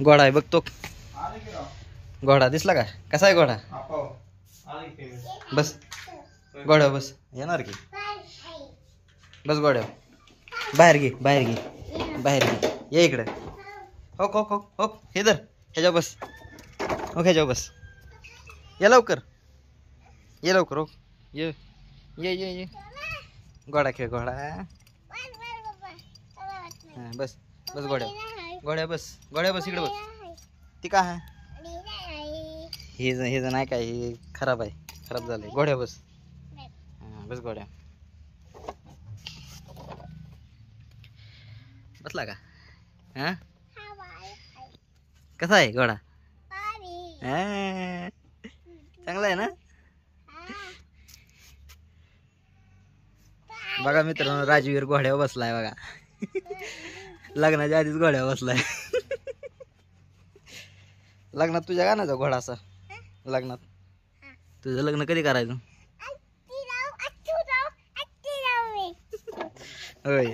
घोडा आहे बघतो. घोडा दिसला का? कसा आहे घोडा? बस घोड्या बस. येणार की बस घोड्या. बाहेर घे बाहेर घे बाहेर घे. ये इकडे. हो हो हो हो हे धर. ह्याच्या बस. हो ह्याच्या बस. ये लवकर ये लवकर. हो ये ये ये ये. घोडा खेळ घोडा. हां बस बस घोड्या. घोड्या बस. घोड्या बस इकडे बस. ती का आहे हे जण आहे काय हे खराब आहे. खराब झालंय. घोड्या बस. हां बस घोड्या. बसला का? हां कसा आहे घोडा? चांगला आहे ना? बघा मित्रांनो राजवीर घोड्यावर बसलाय बघा. लग्नाच्या आधीच घोड्यावर बसलाय. लग्नात तुझ्या गाण्याचा घोडा असा. लग्नात तुझं लग्न कधी करायचं? होय